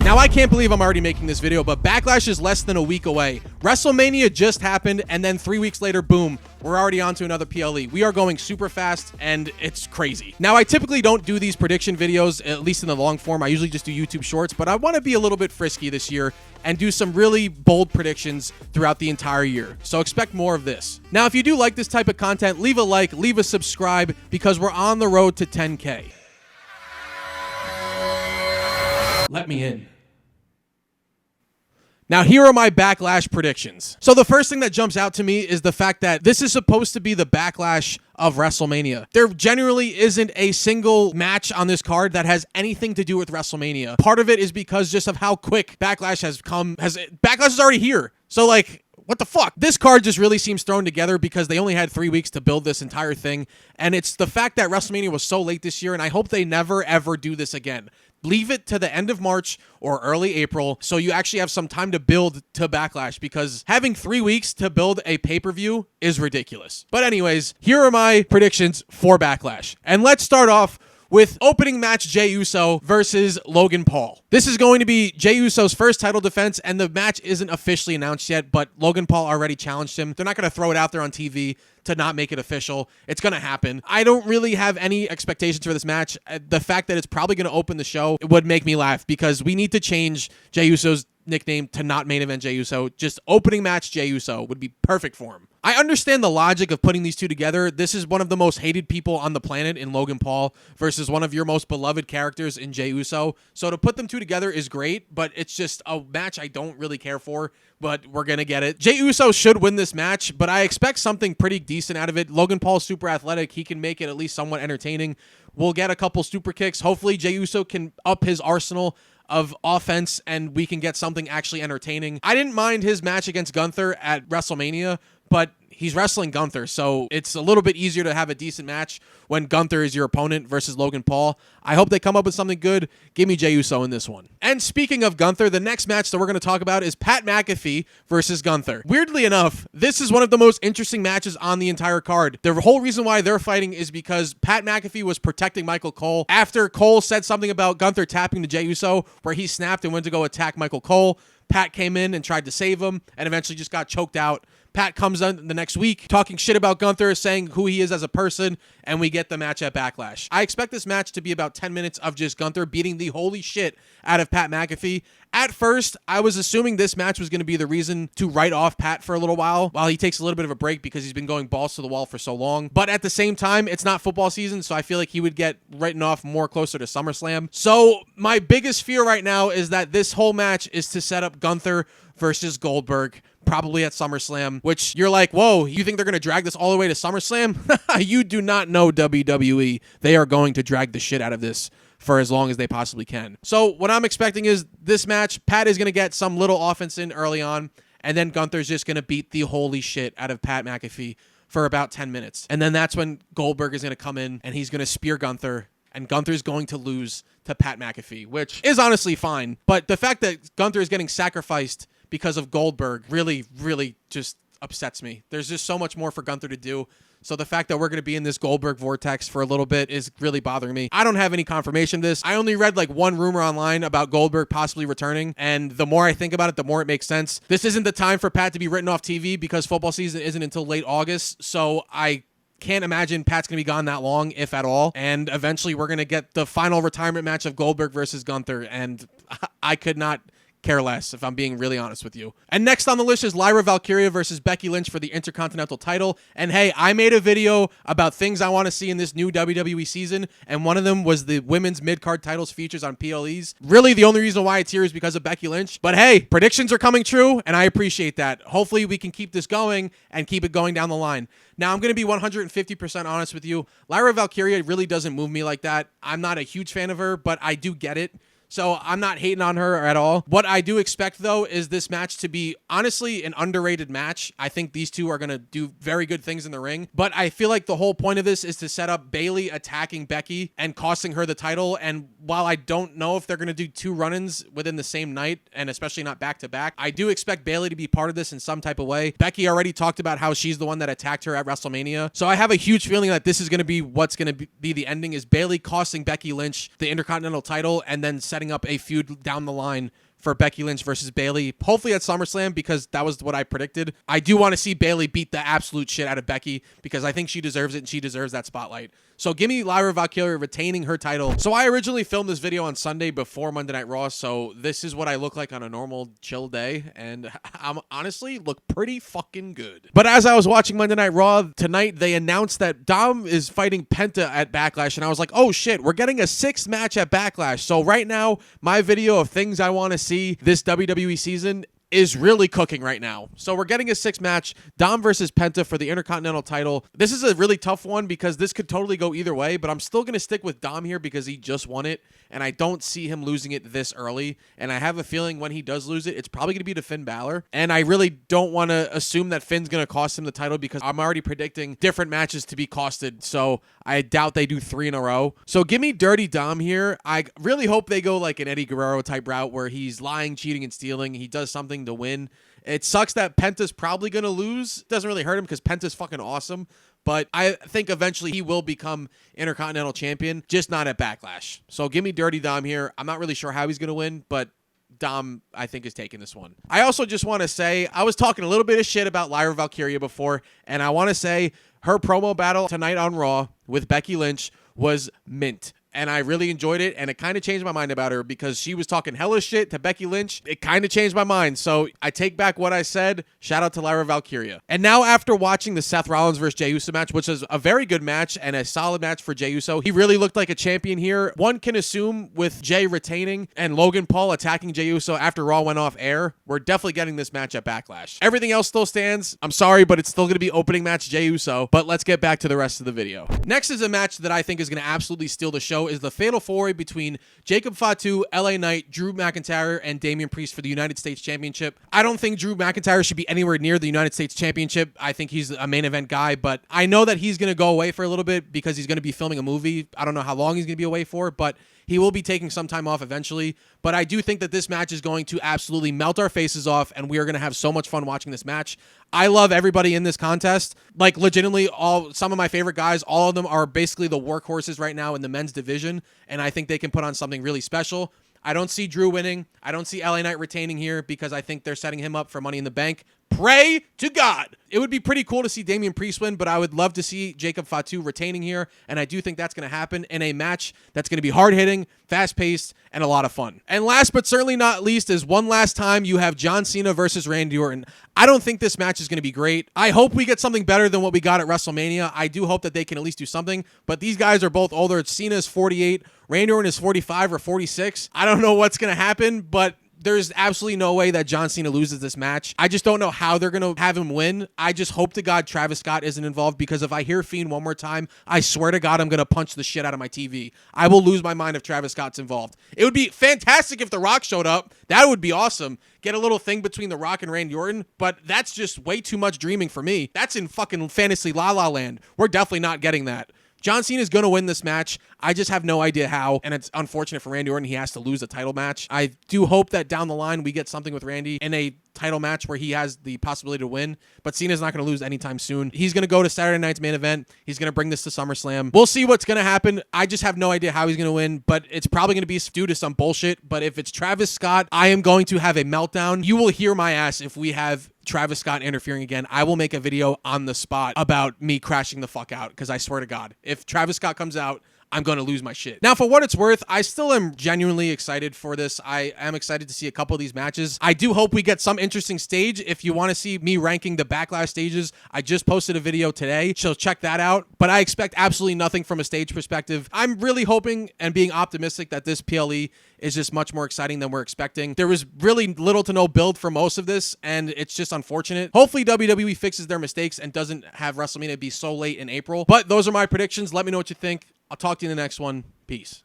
Now, I can't believe I'm already making this video, but Backlash is less than a week away. WrestleMania just happened, and then 3 weeks later, boom, we're already on to another PLE. We are going super fast, and it's crazy. Now, I typically don't do these prediction videos, at least in the long form. I usually just do YouTube shorts, but I want to be a little bit frisky this year and do some really bold predictions throughout the entire year. So expect more of this. Now, if you do like this type of content, leave a like, leave a subscribe, because we're on the road to 10K. Let me in. Now, here are my Backlash predictions. So the first thing that jumps out to me is the fact that this is supposed to be the Backlash of WrestleMania. There generally isn't a single match on this card that has anything to do with WrestleMania. Part of it is because just of how quick Backlash has come. Backlash is already here. So, like, what the fuck? This card just really seems thrown together because they only had 3 weeks to build this entire thing. And it's the fact that WrestleMania was so late this year, and I hope they never, ever do this again. Leave it to the end of March or early April so you actually have some time to build to Backlash, because having 3 weeks to build a pay-per-view is ridiculous. But anyways, here are my predictions for Backlash. And let's start off with opening match Jey Uso versus Logan Paul. This is going to be Jey Uso's first title defense, and the match isn't officially announced yet, but Logan Paul already challenged him. They're not going to throw it out there on TV to not make it official. It's going to happen. I don't really have any expectations for this match. The fact that it's probably going to open the show would make me laugh, because we need to change Jey Uso's nickname to not main event Jey Uso. Just opening match Jey Uso would be perfect for him. I understand the logic of putting these two together. This is one of the most hated people on the planet in Logan Paul versus one of your most beloved characters in Jey Uso. So to put them two together is great, but it's just a match I don't really care for, but we're going to get it. Jey Uso should win this match, but I expect something pretty decent out of it. Logan Paul's super athletic. He can make it at least somewhat entertaining. We'll get a couple super kicks. Hopefully Jey Uso can up his arsenal of offense and we can get something actually entertaining. I didn't mind his match against Gunther at WrestleMania, but he's wrestling Gunther, so it's a little bit easier to have a decent match when Gunther is your opponent versus Logan Paul. I hope they come up with something good. Give me Jey Uso in this one. And speaking of Gunther, the next match that we're going to talk about is Pat McAfee versus Gunther. Weirdly enough, this is one of the most interesting matches on the entire card. The whole reason why they're fighting is because Pat McAfee was protecting Michael Cole after Cole said something about Gunther tapping to Jey Uso, where he snapped and went to go attack Michael Cole. Pat came in and tried to save him and eventually just got choked out. Pat comes on the next week talking shit about Gunther, saying who he is as a person, and we get the match at Backlash. I expect this match to be about 10 minutes of just Gunther beating the holy shit out of Pat McAfee. At first, I was assuming this match was going to be the reason to write off Pat for a little while he takes a little bit of a break because he's been going balls to the wall for so long. But at the same time, it's not football season, so I feel like he would get written off more closer to SummerSlam. So my biggest fear right now is that this whole match is to set up Gunther versus Goldberg, probably at SummerSlam, which you're like, whoa, you think they're going to drag this all the way to SummerSlam? You do not know WWE. They are going to drag the shit out of this for as long as they possibly can. So what I'm expecting is this match, Pat is going to get some little offense in early on, and then Gunther's just going to beat the holy shit out of Pat McAfee for about 10 minutes. And then that's when Goldberg is going to come in, and he's going to spear Gunther, and Gunther's going to lose to Pat McAfee, which is honestly fine. But the fact that Gunther is getting sacrificed because of Goldberg really, really just upsets me. There's just so much more for Gunther to do. So the fact that we're going to be in this Goldberg vortex for a little bit is really bothering me. I don't have any confirmation of this. I only read like one rumor online about Goldberg possibly returning, and the more I think about it, the more it makes sense. This isn't the time for Pat to be written off TV because football season isn't until late August, so I can't imagine Pat's going to be gone that long, if at all. And eventually we're going to get the final retirement match of Goldberg versus Gunther, and I could not care less, if I'm being really honest with you. And next on the list is Lyra Valkyria versus Becky Lynch for the Intercontinental title. And hey, I made a video about things I want to see in this new WWE season, and one of them was the women's mid-card titles features on PLEs. Really, the only reason why it's here is because of Becky Lynch. But hey, predictions are coming true, and I appreciate that. Hopefully we can keep this going and keep it going down the line. Now, I'm going to be 150% honest with you. Lyra Valkyria really doesn't move me like that. I'm not a huge fan of her, but I do get it. So I'm not hating on her at all. What I do expect, though, is this match to be, honestly, an underrated match. I think these two are going to do very good things in the ring. But I feel like the whole point of this is to set up Bayley attacking Becky and costing her the title. And while I don't know if they're going to do two run-ins within the same night, and especially not back-to-back, I do expect Bayley to be part of this in some type of way. Becky already talked about how she's the one that attacked her at WrestleMania. So I have a huge feeling that this is going to be what's going to be the ending, is Bayley costing Becky Lynch the Intercontinental title and then setting setting up a feud down the line for Becky Lynch versus Bayley, hopefully at SummerSlam, because that was what I predicted. I do want to see Bayley beat the absolute shit out of Becky because I think she deserves it and she deserves that spotlight. So give me Lyra Valkyria retaining her title. So I originally filmed this video on Sunday before Monday Night Raw, so this is what I look like on a normal chill day, and I'm honestly look pretty fucking good. But as I was watching Monday Night Raw tonight, they announced that Dom is fighting Penta at Backlash, and I was like, oh shit, we're getting a 6th match at Backlash. So right now, my video of things I want to see this WWE season is really cooking right now. So we're getting a 6th match, Dom versus Penta for the Intercontinental title. This is a really tough one because this could totally go either way, but I'm still going to stick with Dom here because he just won it, and I don't see him losing it this early, and I have a feeling when he does lose it, it's probably going to be to Finn Balor, and I really don't want to assume that Finn's going to cost him the title because I'm already predicting different matches to be costed, so I doubt they do 3 in a row. So give me Dirty Dom here. I really hope they go like an Eddie Guerrero type route where he's lying, cheating, and stealing. He does something to win. It sucks that Penta's probably going to lose. Doesn't really hurt him because Penta's fucking awesome. But I think eventually he will become Intercontinental Champion, just not at Backlash. So give me Dirty Dom here. I'm not really sure how he's going to win, but Dom, I think, is taking this one. I also just want to say, I was talking a little bit of shit about Lyra Valkyria before, and I want to say her promo battle tonight on Raw with Becky Lynch was mint. And I really enjoyed it, and it kind of changed my mind about her because she was talking hella shit to Becky Lynch. It kind of changed my mind, so I take back what I said. Shout out to Lyra Valkyria. And now after watching the Seth Rollins versus Jey Uso match, which is a very good match and a solid match for Jey Uso, he really looked like a champion here. One can assume with Jey retaining and Logan Paul attacking Jey Uso after Raw went off air, we're definitely getting this match at Backlash. Everything else still stands. I'm sorry, but it's still going to be opening match Jey Uso, but let's get back to the rest of the video. Next is a match that I think is going to absolutely steal the show, is the Fatal 4-Way between Jacob Fatu, LA Knight, Drew McIntyre, and Damian Priest for the United States Championship. I don't think Drew McIntyre should be anywhere near the United States Championship. I think he's a main event guy, but I know that he's going to go away for a little bit because he's going to be filming a movie. I don't know how long he's going to be away for, but he will be taking some time off eventually. But I do think that this match is going to absolutely melt our faces off, and we are going to have so much fun watching this match. I love everybody in this contest. Like, legitimately, some of my favorite guys, all of them are basically the workhorses right now in the men's division, and I think they can put on something really special. I don't see Drew winning. I don't see LA Knight retaining here because I think they're setting him up for Money in the Bank. Pray to God. It would be pretty cool to see Damian Priest win, but I would love to see Jacob Fatu retaining here, and I do think that's going to happen in a match that's going to be hard-hitting, fast-paced, and a lot of fun. And last but certainly not least is one last time you have John Cena versus Randy Orton. I don't think this match is going to be great. I hope we get something better than what we got at WrestleMania. I do hope that they can at least do something, but these guys are both older. Cena is 48, Randy Orton is 45 or 46. I don't know what's going to happen, but there's absolutely no way that John Cena loses this match. I just don't know how they're going to have him win. I just hope to God Travis Scott isn't involved, because if I hear Fiend one more time, I swear to God I'm going to punch the shit out of my TV. I will lose my mind if Travis Scott's involved. It would be fantastic if The Rock showed up. That would be awesome. Get a little thing between The Rock and Randy Orton, but that's just way too much dreaming for me. That's in fucking fantasy la la land. We're definitely not getting that. John Cena is going to win this match. I just have no idea how, and it's unfortunate for Randy Orton. He has to lose a title match. I do hope that down the line we get something with Randy in a title match where he has the possibility to win, but Cena's not going to lose anytime soon. He's going to go to Saturday night's main event. He's going to bring this to SummerSlam. We'll see what's going to happen. I just have no idea how he's going to win, but it's probably going to be due to some bullshit. But if it's Travis Scott, I am going to have a meltdown. You will hear my ass if we have Travis Scott interfering again. I will make a video on the spot about me crashing the fuck out, because I swear to God, if Travis Scott comes out, I'm going to lose my shit. Now, for what it's worth, I still am genuinely excited for this. I am excited to see a couple of these matches. I do hope we get some interesting stage. If you want to see me ranking the Backlash stages, I just posted a video today, so check that out. But I expect absolutely nothing from a stage perspective. I'm really hoping and being optimistic that this PLE is just much more exciting than we're expecting. There was really little to no build for most of this, and it's just unfortunate. Hopefully WWE fixes their mistakes and doesn't have WrestleMania be so late in April. But those are my predictions. Let me know what you think. I'll talk to you in the next one. Peace.